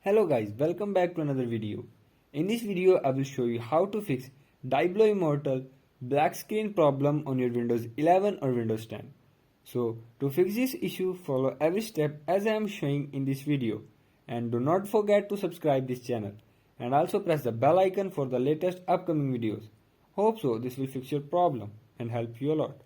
Hello guys, welcome back to another video. In this video, I will show you how to fix Diablo Immortal black screen problem on your Windows 11 or Windows 10. So, to fix this issue, follow every step as I am showing in this video. And do not forget to subscribe this channel. And also press the bell icon for the latest upcoming videos. Hope so this will fix your problem and help you a lot.